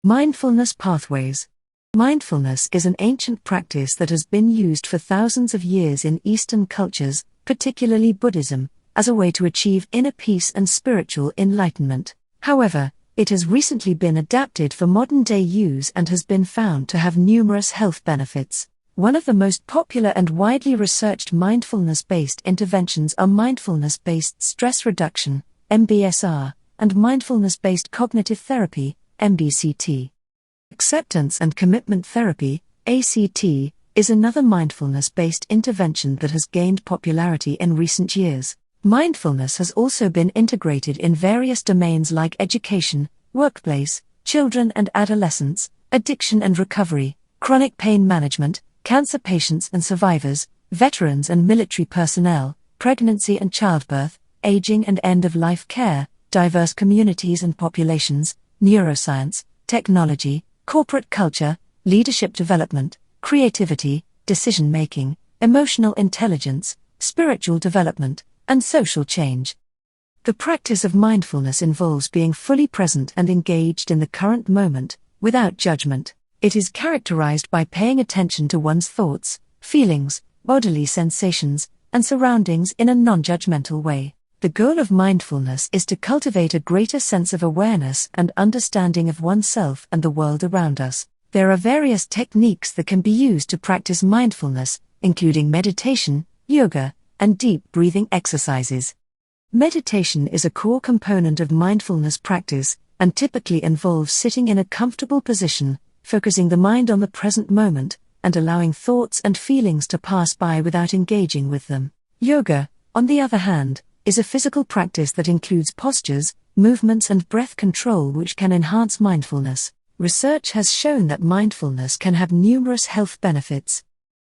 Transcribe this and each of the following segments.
Mindfulness pathways. Mindfulness is an ancient practice that has been used for thousands of years in Eastern cultures, particularly Buddhism, as a way to achieve inner peace and spiritual enlightenment. However, it has recently been adapted for modern-day use and has been found to have numerous health benefits. One of the most popular and widely researched mindfulness-based interventions are mindfulness-based stress reduction, MBSR, and mindfulness-based cognitive therapy, MBCT. Acceptance and commitment therapy, ACT, is another mindfulness-based intervention that has gained popularity in recent years. Mindfulness has also been integrated in various domains like education, workplace, children and adolescents, addiction and recovery, chronic pain management, cancer patients and survivors, veterans and military personnel, pregnancy and childbirth, aging and end-of-life care, diverse communities and populations, neuroscience, technology, corporate culture, leadership development, creativity, decision-making, emotional intelligence, spiritual development, and social change. The practice of mindfulness involves being fully present and engaged in the current moment, without judgment. It is characterized by paying attention to one's thoughts, feelings, bodily sensations, and surroundings in a non-judgmental way. The goal of mindfulness is to cultivate a greater sense of awareness and understanding of oneself and the world around us. There are various techniques that can be used to practice mindfulness, including meditation, yoga, and deep breathing exercises. Meditation is a core component of mindfulness practice, and typically involves sitting in a comfortable position, focusing the mind on the present moment, and allowing thoughts and feelings to pass by without engaging with them. Yoga, on the other hand, is a physical practice that includes postures, movements and breath control which can enhance mindfulness. Research has shown that mindfulness can have numerous health benefits.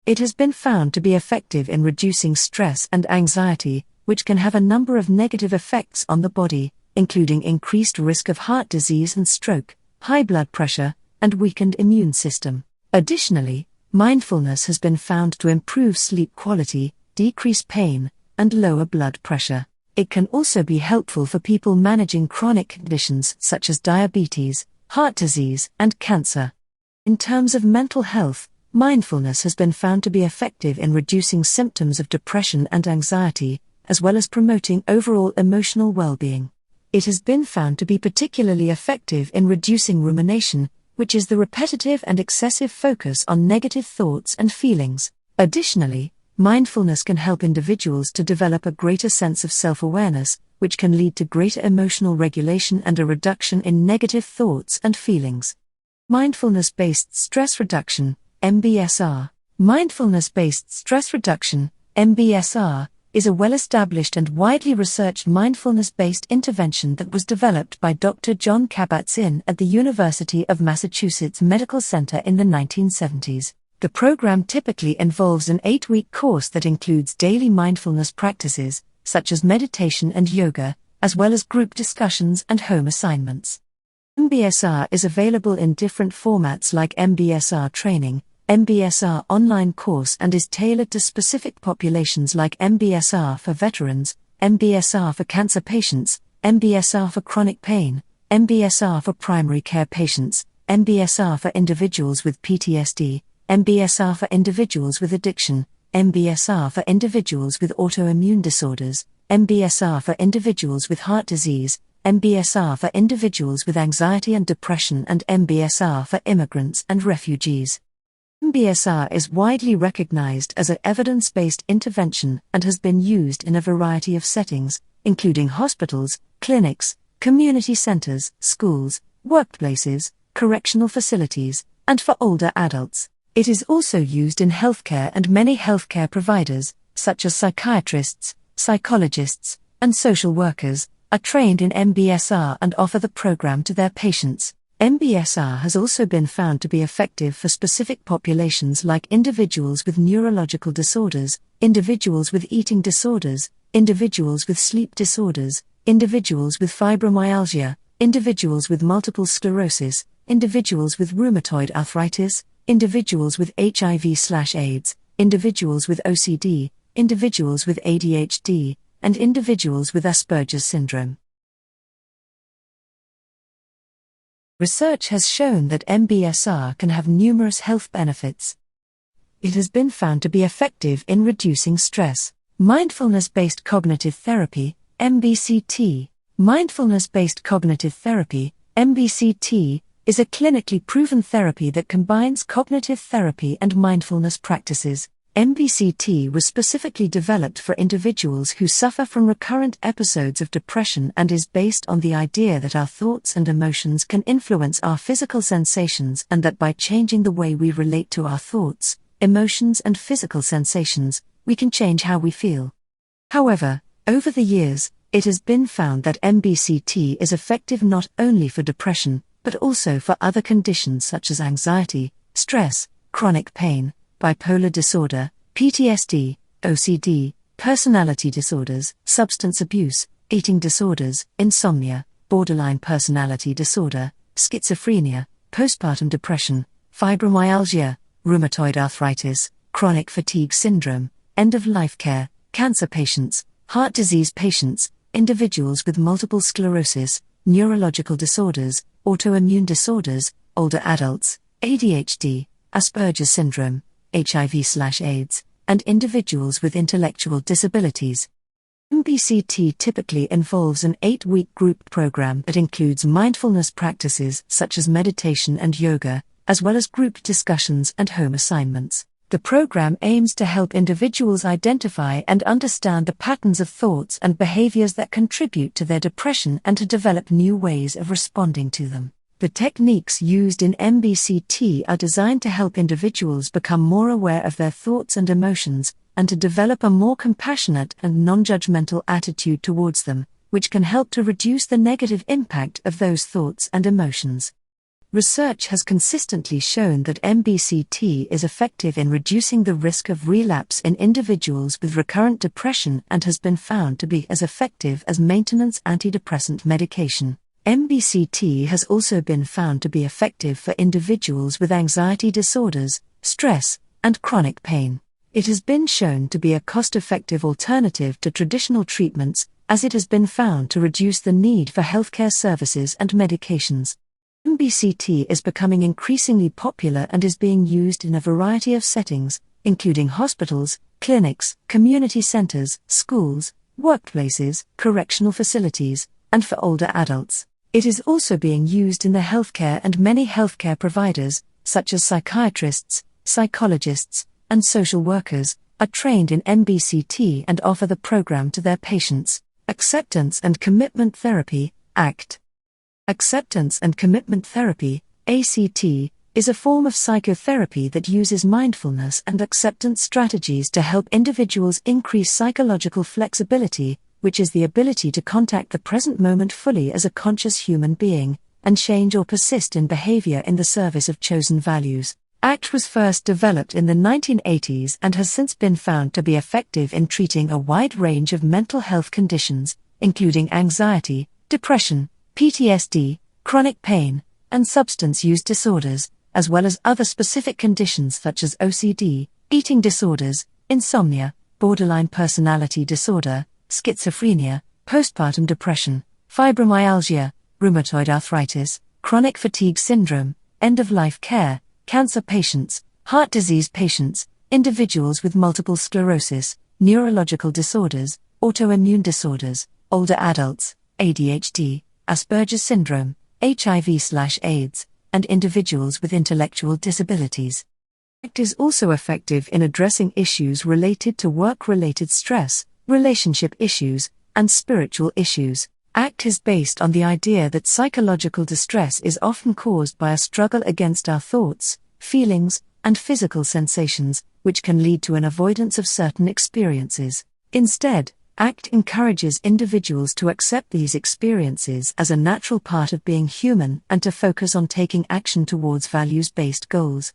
It has been found to be effective in reducing stress and anxiety, which can have a number of negative effects on the body, including increased risk of heart disease and stroke, high blood pressure, and weakened immune system. Additionally, mindfulness has been found to improve sleep quality, decrease pain, and lower blood pressure. It can also be helpful for people managing chronic conditions such as diabetes, heart disease, and cancer. In terms of mental health, mindfulness has been found to be effective in reducing symptoms of depression and anxiety, as well as promoting overall emotional well-being. It has been found to be particularly effective in reducing rumination, which is the repetitive and excessive focus on negative thoughts and feelings. Additionally, mindfulness can help individuals to develop a greater sense of self-awareness, which can lead to greater emotional regulation and a reduction in negative thoughts and feelings. Mindfulness-based stress reduction, MBSR. Mindfulness-based stress reduction, MBSR, is a well-established and widely researched mindfulness-based intervention that was developed by Dr. John Kabat-Zinn at the University of Massachusetts Medical Center in the 1970s. The program typically involves an 8-week course that includes daily mindfulness practices, such as meditation and yoga, as well as group discussions and home assignments. MBSR is available in different formats like MBSR training, MBSR online course, and is tailored to specific populations like MBSR for veterans, MBSR for cancer patients, MBSR for chronic pain, MBSR for primary care patients, MBSR for individuals with PTSD, MBSR for individuals with addiction, MBSR for individuals with autoimmune disorders, MBSR for individuals with heart disease, MBSR for individuals with anxiety and depression, and MBSR for immigrants and refugees. MBSR is widely recognized as an evidence-based intervention and has been used in a variety of settings, including hospitals, clinics, community centers, schools, workplaces, correctional facilities, and for older adults. It is also used in healthcare, and many healthcare providers, such as psychiatrists, psychologists, and social workers, are trained in MBSR and offer the program to their patients. MBSR has also been found to be effective for specific populations like individuals with neurological disorders, individuals with eating disorders, individuals with sleep disorders, individuals with fibromyalgia, individuals with multiple sclerosis, individuals with rheumatoid arthritis, individuals with HIV/AIDS, individuals with OCD, individuals with ADHD, and individuals with Asperger's syndrome. Research has shown that MBSR can have numerous health benefits. It has been found to be effective in reducing stress. Mindfulness-based cognitive therapy, MBCT. Mindfulness-based cognitive therapy, MBCT, is a clinically proven therapy that combines cognitive therapy and mindfulness practices. MBCT was specifically developed for individuals who suffer from recurrent episodes of depression and is based on the idea that our thoughts and emotions can influence our physical sensations, and that by changing the way we relate to our thoughts, emotions and physical sensations, we can change how we feel. However, over the years, it has been found that MBCT is effective not only for depression, but also for other conditions such as anxiety, stress, chronic pain, bipolar disorder, PTSD, OCD, personality disorders, substance abuse, eating disorders, insomnia, borderline personality disorder, schizophrenia, postpartum depression, fibromyalgia, rheumatoid arthritis, chronic fatigue syndrome, end-of-life care, cancer patients, heart disease patients, individuals with multiple sclerosis, neurological disorders, autoimmune disorders, older adults, ADHD, Asperger's syndrome, HIV/AIDS, and individuals with intellectual disabilities. MBCT typically involves an 8-week group program that includes mindfulness practices such as meditation and yoga, as well as group discussions and home assignments. The program aims to help individuals identify and understand the patterns of thoughts and behaviors that contribute to their depression and to develop new ways of responding to them. The techniques used in MBCT are designed to help individuals become more aware of their thoughts and emotions, and to develop a more compassionate and non-judgmental attitude towards them, which can help to reduce the negative impact of those thoughts and emotions. Research has consistently shown that MBCT is effective in reducing the risk of relapse in individuals with recurrent depression and has been found to be as effective as maintenance antidepressant medication. MBCT has also been found to be effective for individuals with anxiety disorders, stress, and chronic pain. It has been shown to be a cost-effective alternative to traditional treatments, as it has been found to reduce the need for healthcare services and medications. MBCT is becoming increasingly popular and is being used in a variety of settings, including hospitals, clinics, community centers, schools, workplaces, correctional facilities, and for older adults. It is also being used in the healthcare, and many healthcare providers, such as psychiatrists, psychologists, and social workers, are trained in MBCT and offer the program to their patients. Acceptance and Commitment Therapy, ACT. Acceptance and Commitment Therapy, ACT, is a form of psychotherapy that uses mindfulness and acceptance strategies to help individuals increase psychological flexibility, which is the ability to contact the present moment fully as a conscious human being, and change or persist in behavior in the service of chosen values. ACT was first developed in the 1980s and has since been found to be effective in treating a wide range of mental health conditions, including anxiety, depression, PTSD, chronic pain, and substance use disorders, as well as other specific conditions such as OCD, eating disorders, insomnia, borderline personality disorder, schizophrenia, postpartum depression, fibromyalgia, rheumatoid arthritis, chronic fatigue syndrome, end-of-life care, cancer patients, heart disease patients, individuals with multiple sclerosis, neurological disorders, autoimmune disorders, older adults, ADHD, Asperger's syndrome, HIV/AIDS, and individuals with intellectual disabilities. ACT is also effective in addressing issues related to work-related stress, relationship issues, and spiritual issues. ACT is based on the idea that psychological distress is often caused by a struggle against our thoughts, feelings, and physical sensations, which can lead to an avoidance of certain experiences. Instead, ACT encourages individuals to accept these experiences as a natural part of being human and to focus on taking action towards values-based goals.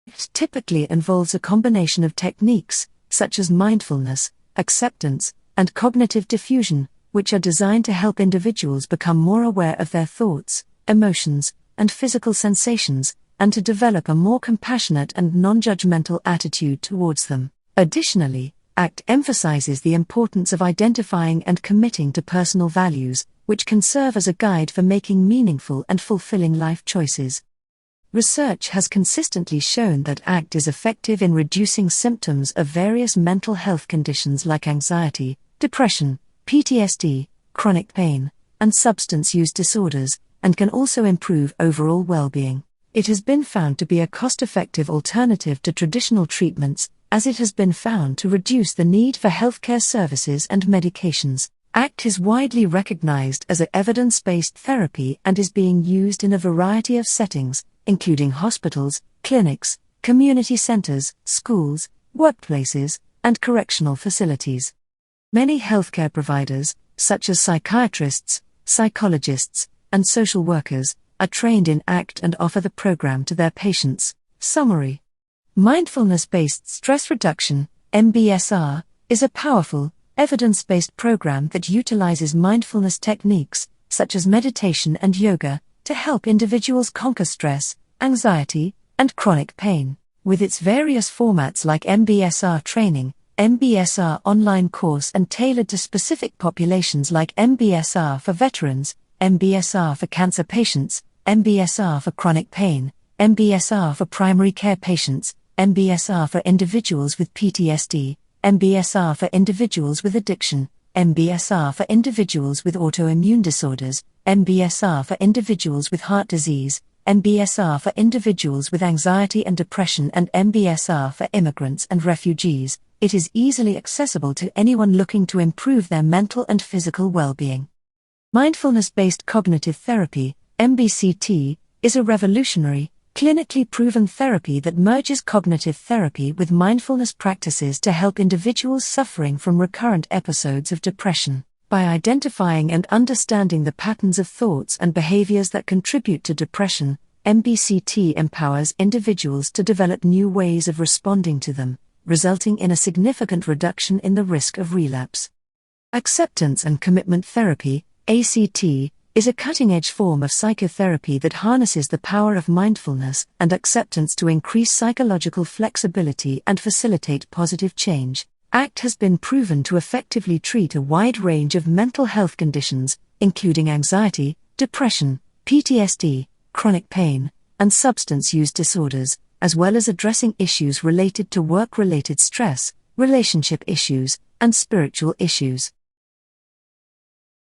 It typically involves a combination of techniques, such as mindfulness, acceptance, and cognitive diffusion, which are designed to help individuals become more aware of their thoughts, emotions, and physical sensations, and to develop a more compassionate and non-judgmental attitude towards them. Additionally, ACT emphasizes the importance of identifying and committing to personal values, which can serve as a guide for making meaningful and fulfilling life choices. Research has consistently shown that ACT is effective in reducing symptoms of various mental health conditions like anxiety, depression, PTSD, chronic pain, and substance use disorders, and can also improve overall well-being. It has been found to be a cost-effective alternative to traditional treatments, as it has been found to reduce the need for healthcare services and medications. ACT is widely recognized as an evidence-based therapy and is being used in a variety of settings, including hospitals, clinics, community centers, schools, workplaces, and correctional facilities. Many healthcare providers, such as psychiatrists, psychologists, and social workers, are trained in ACT and offer the program to their patients. Summary: Mindfulness-based stress reduction, MBSR, is a powerful, evidence-based program that utilizes mindfulness techniques, such as meditation and yoga, to help individuals conquer stress, anxiety, and chronic pain. With its various formats like MBSR training, MBSR online course and tailored to specific populations like MBSR for veterans, MBSR for cancer patients, MBSR for chronic pain, MBSR for primary care patients, MBSR for individuals with PTSD, MBSR for individuals with addiction, MBSR for individuals with autoimmune disorders, MBSR for individuals with heart disease, MBSR for individuals with anxiety and depression, and MBSR for immigrants and refugees. It is easily accessible to anyone looking to improve their mental and physical well-being. Mindfulness-based cognitive therapy, MBCT, is a revolutionary, clinically proven therapy that merges cognitive therapy with mindfulness practices to help individuals suffering from recurrent episodes of depression. By identifying and understanding the patterns of thoughts and behaviors that contribute to depression, MBCT empowers individuals to develop new ways of responding to them, resulting in a significant reduction in the risk of relapse. Acceptance and commitment therapy, ACT, is a cutting-edge form of psychotherapy that harnesses the power of mindfulness and acceptance to increase psychological flexibility and facilitate positive change. ACT has been proven to effectively treat a wide range of mental health conditions, including anxiety, depression, PTSD, chronic pain, and substance use disorders, as well as addressing issues related to work-related stress, relationship issues, and spiritual issues.